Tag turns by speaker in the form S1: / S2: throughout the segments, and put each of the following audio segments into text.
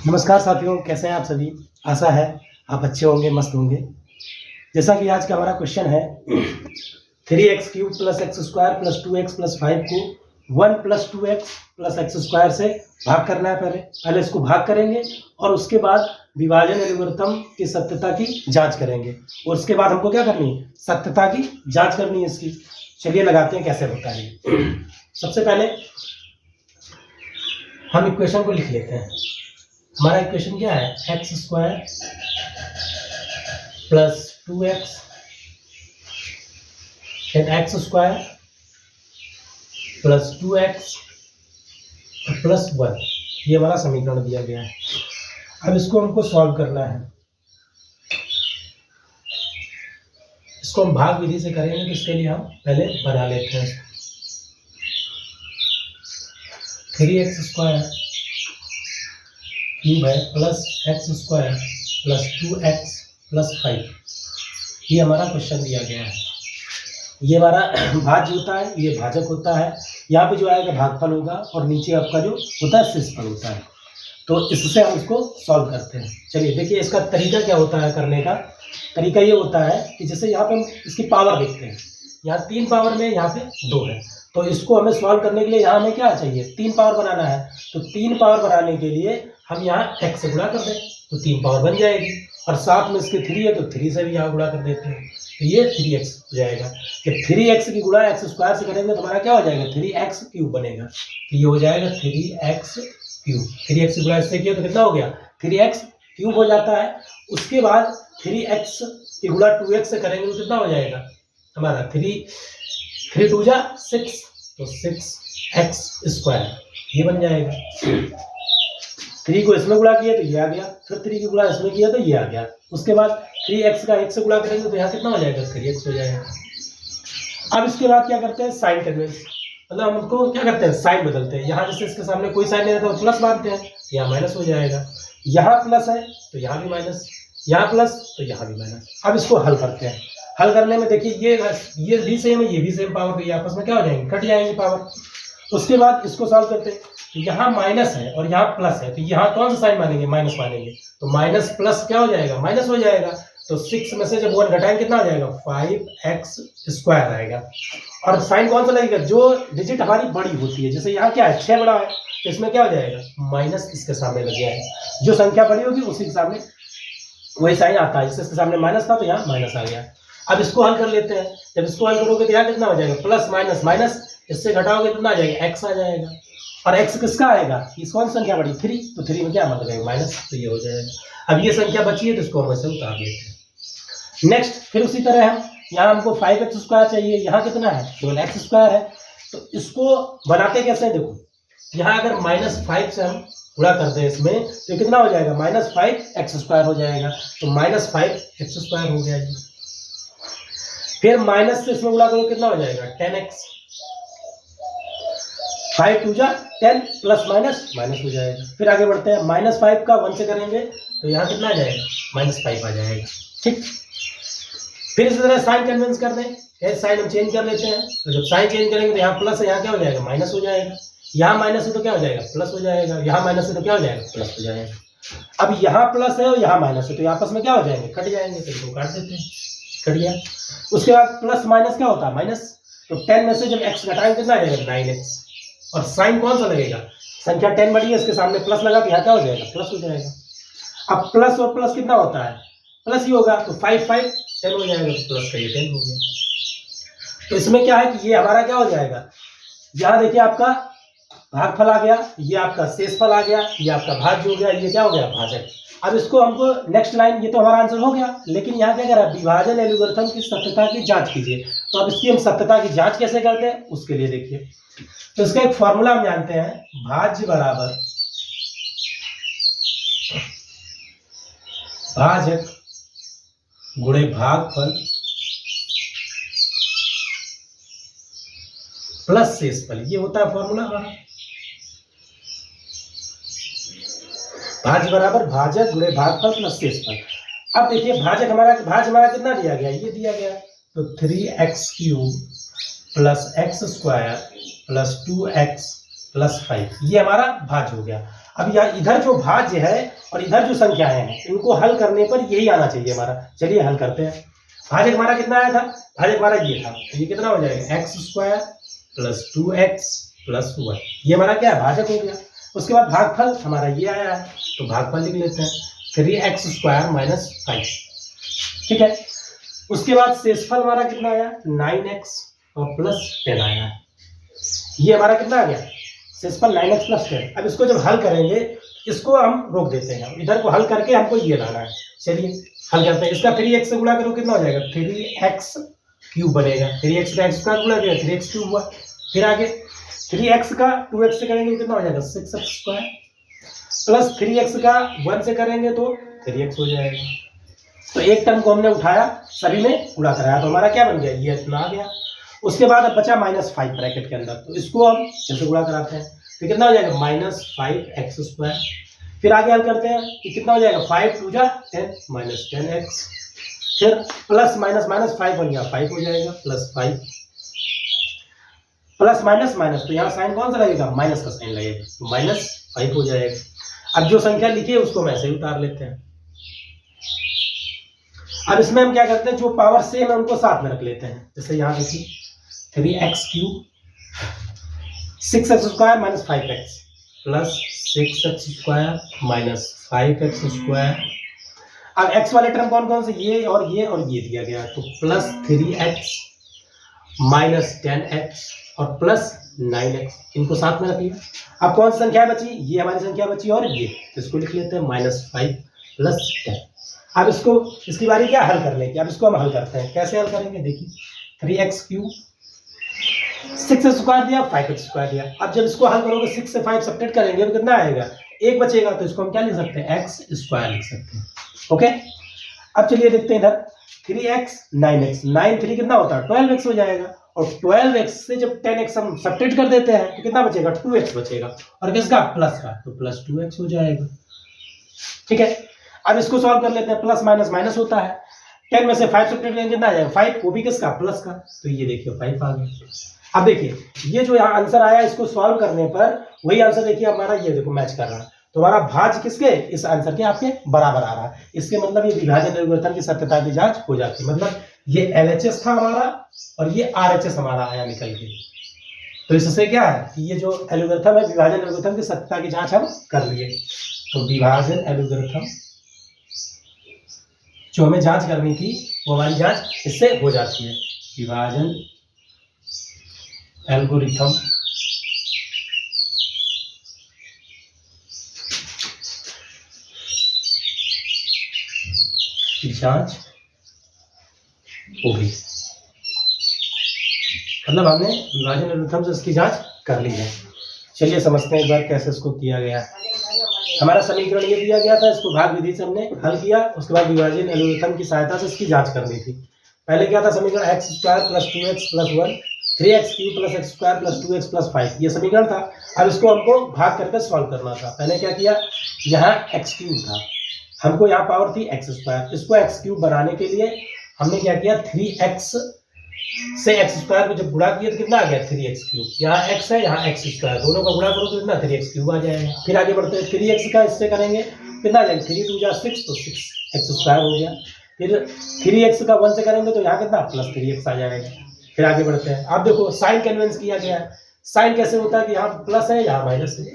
S1: नमस्कार साथियों, कैसे हैं आप सभी? आशा है आप अच्छे होंगे, मस्त होंगे। जैसा कि आज का हमारा क्वेश्चन है 3x³ + x² + 2x + 5 को 1 + 2x + x² से भाग करना है। पहले इसको भाग करेंगे और उसके बाद विभाजन एल्गोरिथम की सत्यता की जांच करेंगे। और उसके बाद हमको क्या करनी है? सत्यता की जांच करनी है इसकी। चलिए लगाते हैं कैसे होता है। सबसे पहले हम इक्वेशन को लिख लेते हैं। हमारा इक्वेशन क्या है? x² + 2x फिर x² + 2x + 1, ये हमारा समीकरण दिया गया है। अब इसको हमको सॉल्व करना है। इसको हम भाग विधि से करेंगे, तो इसके लिए हम पहले बना लेते हैं। 3x² क्यूब है प्लस x² + 2x + 5, ये हमारा क्वेश्चन दिया गया है। ये हमारा भाज्य होता है, ये भाजक होता है। यहाँ पे जो आएगा भागफल होगा और नीचे आपका जो होता है शेषफल होता है। तो इससे हम इसको सॉल्व करते हैं। चलिए देखिए, इसका तरीका क्या होता है करने का। तरीका ये होता है कि जैसे यहाँ पे हम इसकी पावर देखते हैं, यहाँ 3 पावर में, यहाँ पे 2 है। तो इसको हमें सॉल्व करने के लिए यहाँ हमें क्या चाहिए? 3 पावर बनाना है। तो 3 पावर बनाने के लिए हम यहाँ x से गुणा कर दें तो 3 पावर बन जाएगी, और साथ में इसके 3 है तो 3 से भी यहाँ गुणा कर देते हैं, तो ये 3x हो जाएगा। जब 3x की गुणा x² से करेंगे तो हमारा क्या हो जाएगा? 3x³ बनेगा। तो ये हो जाएगा 3x³। 3x की गुणा इससे किया तो कितना हो गया? 3x³ हो जाता है। उसके बाद 3x की गुणा 2x से करेंगे तो कितना हो जाएगा हमारा? 3 2 जा 6, तो 6x², ये बन जाएगा। 3 को इसमें गुणा किया तो ये आ गया, फिर 3 की गुणा इसमें किया तो ये आ गया। उसके बाद 3x का 1 से गुणा करेंगे तो यहाँ कितना हो जाएगा? 3x हो जाएगा। अब इसके बाद क्या करते हैं? साइन कन्वेंस, मतलब हम उनको क्या करते हैं? साइन बदलते हैं। यहाँ जैसे इसके सामने कोई साइन नहीं रहता तो प्लस मानते हैं, यहाँ माइनस हो जाएगा। यहाँ प्लस है तो यहाँ भी माइनस, यहाँ प्लस तो यहाँ भी माइनस। अब इसको हल करते हैं। हल करने में देखिए, ये भी सेम है, ये भी सेम पावर, तो ये आपस में क्या हो जाएंगे? कट जाएंगे पावर। उसके बाद इसको सॉल्व करते हैं। तो यहाँ माइनस है और यहाँ प्लस है, तो यहाँ कौन सा साइन मानेंगे? माइनस मानेंगे। तो माइनस प्लस क्या हो जाएगा? माइनस हो जाएगा। तो 6 में से जब 1 घटाएंगे कितना आ जाएगा? 5x² आएगा। और साइन कौन सा लगेगा? जो डिजिट हमारी बड़ी होती है, जैसे यहाँ क्या है? 6 बड़ा है, तो इसमें क्या हो जाएगा? माइनस इसके सामने लग जाएगा। जो संख्या बड़ी होगी उसी के सामने वही साइन आता है। जैसे इसके सामने माइनस था तो यहाँ माइनस आ गया। अब इसको हल कर लेते हैं। जब इसको हल करोगे तो यहाँ कितना हो जाएगा? प्लस माइनस माइनस, इससे घटाओगे कितना आ जाएगा? x आ जाएगा। और x किसका आएगा? इस कौन संख्या बड़ी? 3, तो 3 में क्या मतलब है? माइनस, तो ये हो जाएगा। अब ये संख्या बची है तो इसको हम ऐसे उतार लेते हैं। नेक्स्ट, फिर उसी तरह हम यहाँ हमको 5x² चाहिए, यहाँ कितना है? केवल x² है। तो इसको बनाते कैसे हैं? देखो, यहाँ अगर -5 से हम गुणा करते हैं इसमें तो कितना हो जाएगा? -5x² हो जाएगा। तो -5x² हो गया जी। फिर माइनस से इसमें गुणा करो कितना हो जाएगा? 10x। 5 2 जा 10 प्लस माइनस माइनस हो जाएगा। फिर आगे बढ़ते हैं। -5 का 1 से करेंगे तो यहाँ कितना आ जाएगा? -5 आ जाएगा। ठीक, फिर इसी तरह साइन कन्वेंस कर दें। साइन हम चेंज कर लेते हैं। तो जब साइन चेंज करेंगे तो यहाँ प्लस है, यहाँ क्या हो जाएगा? माइनस हो जाएगा। यहाँ माइनस है तो क्या हो जाएगा? प्लस हो जाएगा। यहाँ माइनस है तो क्या हो जाएगा? प्लस हो जाएगा। अब यहाँ प्लस है और यहाँ माइनस है, तो आपस में क्या हो जाएंगे? कट जाएंगे। तो इसको काट देते हैं, कट गया। उसके बाद प्लस माइनस क्या होता है? माइनस। तो 10 में से जब x घटाएंगे कितना आ जाएगा? 9x। और साइन कौन सा लगेगा? संख्या 10 बड़ी है, इसके सामने प्लस लगा तो यहाँ क्या हो जाएगा? प्लस हो जाएगा। अब प्लस और प्लस कितना होता है? प्लस ही होगा। तो 5 5 10 हो जाएगा, तो प्लस का ये 10 हो गया। तो इसमें क्या है कि ये हमारा क्या हो जाएगा? यहाँ देखिए आपका भागफल आ गया, ये आपका शेषफल आ गया, ये आपका भाज्य हो गया, ये क्या हो गया? भाजक। अब इसको हमको नेक्स्ट लाइन, ये तो हमारा आंसर हो गया, लेकिन यहाँ क्या कह रहा है? विभाजन एल्गोरिथम की सत्यता की जांच कीजिए। तो अब इसकी हम सत्यता की जांच कैसे करते हैं उसके लिए देखिए। तो इसका एक फॉर्मूला हम जानते हैं, भाज्य बराबर भाजक गुणे भागफल प्लस शेषफल, ये होता है फॉर्मूला हमारा। भाज्य बराबर भाजक गुणे भागफल प्लस शेषफल। अब देखिए भाज्य हमारा कितना दिया गया? ये दिया गया। तो 3x³ + x² + 2x + 5, ये हमारा भाज्य हो गया। अब यहाँ इधर जो भाज्य है और इधर जो संख्याएं हैं इनको हल करने पर यही आना चाहिए हमारा। चलिए हल करते हैं। भाजक हमारा कितना आया था? भाजक हमारा ये था, तो ये कितना हो जाएगा? X square plus 2x plus 1, ये हमारा क्या है? भाजक हो गया। उसके बाद भागफल हमारा ये आया है, तो भागफल लिख लेते हैं 3x स्क्वायर माइनस 5, ठीक है। उसके बाद शेषफल हमारा कितना आया? 9x और प्लस 10 आया है। ये हमारा कितना आ गया? शेषफल 9x प्लस 10। अब इसको जब हल करेंगे, इसको हम रोक देते हैं, इधर को हल करके हमको ये लाना है। चलिए हल करते हैं। इसका 3x से गुणा करो, कितना हो जाएगा? 3x क्यूब बनेगा। 3x का x स्क्वायर गुणा किया, 3x क्यूब हुआ। फिर आगे 3x का 2x से करेंगे तो कितना हो जाएगा? 6x स्क्वायर प्लस 3x का 1 से करेंगे तो 3x हो जाएगा। तो एक टर्म को हमने उठाया, सभी में गुणा कराया, तो हमारा क्या बन गया? ये इतना आ गया। उसके बाद अब बचा -5 ब्रैकेट के अंदर, तो इसको हम जैसे गुणा कराते हैं तो कितना हो जाएगा? -5x square. फिर आगे हल करते हैं कि कितना हो जाएगा? 5 2 जा 10 -10x। फिर प्लस माइनस माइनस 5 बन गया, 5 हो जाएगा प्लस 5 प्लस माइनस माइनस, तो यहाँ साइन कौन सा लगेगा? माइनस का साइन लगेगा, तो -5 हो जाएगा। अब जो संख्या लिखी है उसको हम ऐसे ही उतार लेते हैं। अब इसमें हम क्या करते हैं, जो पावर सेम है उनको साथ में रख लेते हैं। जैसे यहाँ देखिए 3x cube 6x square minus 5x plus 6x square minus 5x square. अब x वाले टर्म कौन कौन से? ये और ये दिया गया, तो प्लस 3x माइनस 10x और प्लस 9x, इनको साथ में रख लिया। अब कौन सी संख्या बची? ये हमारी संख्या बची और ये, तो इसको लिख लेते हैं -5 प्लस 10। अब इसको, इसकी बारी क्या? हल करने की। अब इसको हम हल करते हैं। कैसे हल करेंगे? देखिए 3x क्यूब 6x स्क्वायर दिया, 5x स्क्वायर दिया। अब जब इसको हल करोगे 6 से 5 सब्ट्रैक्ट करेंगे तो कितना आएगा? 1 बचेगा, तो इसको हम क्या लिख सकते हैं? x स्क्वायर लिख सकते हैं। ओके, अब चलिए देखते हैं इधर 3x 9x 9 3 कितना होता है? 12x हो जाएगा। और 12x से जब 10x हम सब्ट्रैक्ट कर देते हैं तो कितना बचेगा? 2x बचेगा। और किसका? प्लस का, तो प्लस 2x हो जाएगा। ठीक है, अब इसको सॉल्व कर लेते हैं। प्लस माइनस माइनस होता है, 10 में से 5 सब्ट्रैक्ट करेंगे कितना आ जाएगा? 5, वो भी किसका? प्लस का, तो ये देखिए 5 आ गया। अब देखिए ये जो यहाँ आंसर आया, इसको सॉल्व करने पर वही आंसर देखिए हमारा, ये देखो मैच कर रहा है। तो हमारा भाज्य किसके? इस आंसर के आपके बराबर आ रहा है। इसके मतलब ये विभाजन एल्गोरिथम की सत्यता की जांच हो जाती है। मतलब ये LHS था हमारा और ये RHS हमारा आया निकल के। तो इससे क्या है कि ये जो एल्गोरिथम है, विभाजन एल्गोरिथम की सत्यता की जांच हम कर लिए। तो विभाजन एल्गोरिथम जो हमें जांच करनी थी वो हमारी जांच इससे हो जाती है। विभाजन एल्गोरिथम की जांच होगी, मतलब हमने विभाजन एल्गोरिथम से इसकी जांच कर ली है। चलिए समझते हैं एक बार कैसे इसको किया गया। हमारा समीकरण ये दिया गया था, इसको भाग विधि से हमने हल किया। उसके बाद विभाजन एल्गोरिथम की सहायता से इसकी जांच करनी थी। पहले क्या था समीकरण? x square plus 2x plus 1 3x cube plus x square plus 2x plus 5, ये समीकरण था। अब इसको हमको भाग करके सॉल्व करना था। पहले क्या किया, यहाँ x क्यूब था, हमको यहाँ पावर थी x स्क्वायर। इसको x क्यूब बनाने के लिए हमने क्या किया, 3x से x स्क्वायर को जब गुणा किया तो कितना आ गया? 3x cube. यहाँ x है, यहाँ x स्क्वायर, दोनों का गुणा करो तो कितना? 3x क्यूब आ जाएगा। फिर आगे बढ़ते हैं, 3x का इससे करेंगे कितना आ जाएगा? 3 2 जा 6, तो 6x स्क्वायर हो गया। फिर 3x का 1 से करेंगे तो यहाँ कितना? प्लस 3x आ जाएगा। फिर आगे बढ़ते हैं। आप देखो साइन कन्वेंस किया गया है। साइन कैसे होता है कि यहाँ प्लस है, यहाँ माइनस है,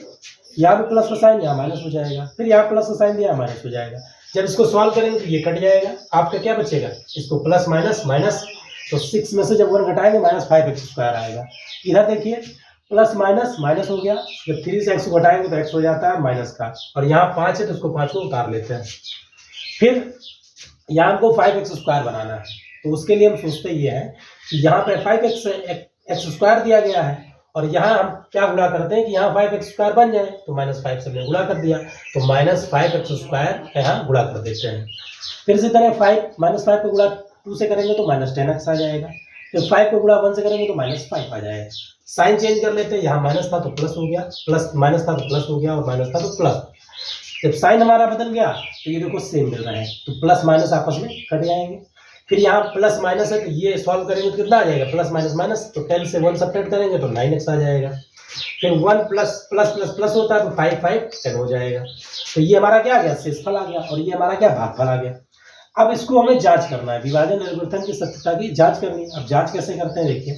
S1: यहाँ पे प्लस का साइन, यहाँ माइनस हो जाएगा। फिर यहाँ प्लस का साइन दिया, माइनस हो जाएगा। जब इसको सॉल्व करेंगे तो ये कट जाएगा, आपका क्या बचेगा? इसको प्लस माइनस माइनस, तो 6 में से जब 1 घटाएंगे -5x स्क्वायर आएगा। इधर देखिए प्लस माइनस माइनस हो गया, जब 3 से x को घटाएंगे तो x हो जाता है माइनस का। और यहाँ 5 है तो इसको 5 को उतार लेते हैं। फिर यहाँ हमको 5x स्क्वायर बनाना है, तो उसके लिए हम सोचते ये है कि यहाँ पे 5x स्क्वायर दिया गया है और यहाँ हम क्या गुणा करते हैं कि यहाँ 5x स्क्वायर बन जाए, तो -5 से हमने गुणा कर दिया, तो -5x स्क्वायर यहाँ गुणा कर देते हैं। फिर इसी तरह -5 को गुणा 2 से करेंगे तो -10x आ जाएगा। फिर 5 को गुणा 1 से करेंगे तो -5 आ जाएगा। साइन चेंज कर लेते हैं, यहाँ माइनस था तो प्लस हो गया, प्लस माइनस था तो प्लस हो गया, और माइनस था तो प्लस। जब साइन हमारा बदल गया तो ये देखो सेम मिल रहा है, तो प्लस माइनस आपस में कट जाएंगे। फिर यहाँ प्लस माइनस है तो ये सॉल्व करेंगे तो कितना आ जाएगा? प्लस माइनस माइनस, तो 10 से 1 सब्ट्रैक्ट करेंगे तो 9x आ जाएगा। फिर 1 प्लस प्लस प्लस प्लस होता है तो 5 5 10 हो जाएगा। तो ये हमारा क्या आ गया, शेषफल आ गया, और ये हमारा क्या, भागफल आ गया। अब इसको हमें जांच करना है, विभाजन एल्गोरिथम की सत्यता की जांच करनी है। अब जांच कैसे करते हैं, देखिए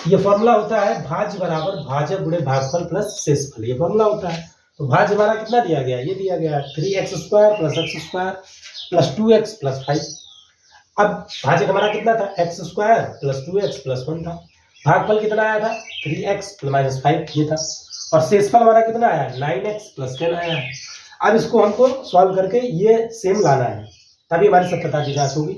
S1: ये फॉर्मूला होता है भाज्य बराबर भाजक गुणे भागफल प्लस शेषफल, ये फॉर्मूला होता है। तो भाज्य हमारा कितना दिया गया है, ये दिया गया है 3x² + x² + 2x + 5। अब भाजक हमारा कितना था, x² + 2x + 1 था। भागफल कितना आया था, 3x - 5 ये था। और शेषफल हमारा कितना आया, 9x + 10 आया है। अब इसको हमको सॉल्व करके ये सेम लाना है, तभी हमारी सत्यता की जांच होगी।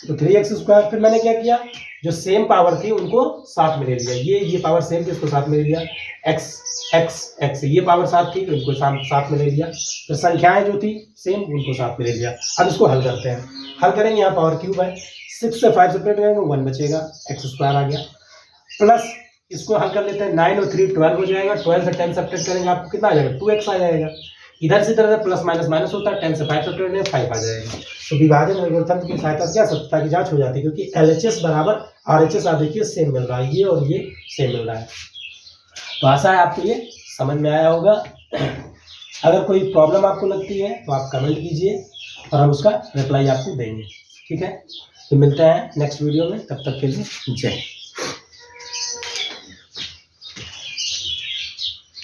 S1: तो 3x², फिर मैंने क्या किया, जो सेम पावर थी उनको साथ में ले लिया, ये पावर सेम थी उसको साथ में ले लिया, x x x ये पावर साथ थी तो इनको साथ में ले लिया। तो संख्याएं जो थी सेम उनको साथ में ले लिया। अब इसको हल करते हैं, हल करेंगे, यहाँ पावर क्यूब है, 6 से 5 सेपरेट करेंगे 1 बचेगा, x² आ गया, प्लस इसको हल कर लेते हैं, 9 और 3 12 हो जाएगा, 12 से 10 सेपरेट करेंगे आपको कितना आ जाएगा, 2x आ जाएगा। इधर से इधर प्लस माइनस माइनस होता है, 10 से 5 सेपरेट करेंगे 5 आ जाएगा। तो विभाजन एल्गोरिथम की सहायता से क्या सत्यता की जांच हो जाती है, क्योंकि LHS बराबर RHS, आप देखिए सेम मिल रहा है, ये और ये सेम मिल रहा है। तो आशा है आपको ये समझ में आया होगा। अगर कोई प्रॉब्लम आपको लगती है तो आप कमेंट कीजिए और हम उसका रिप्लाई आपको देंगे, ठीक है। तो मिलते हैं नेक्स्ट वीडियो में, तब तक के लिए जय।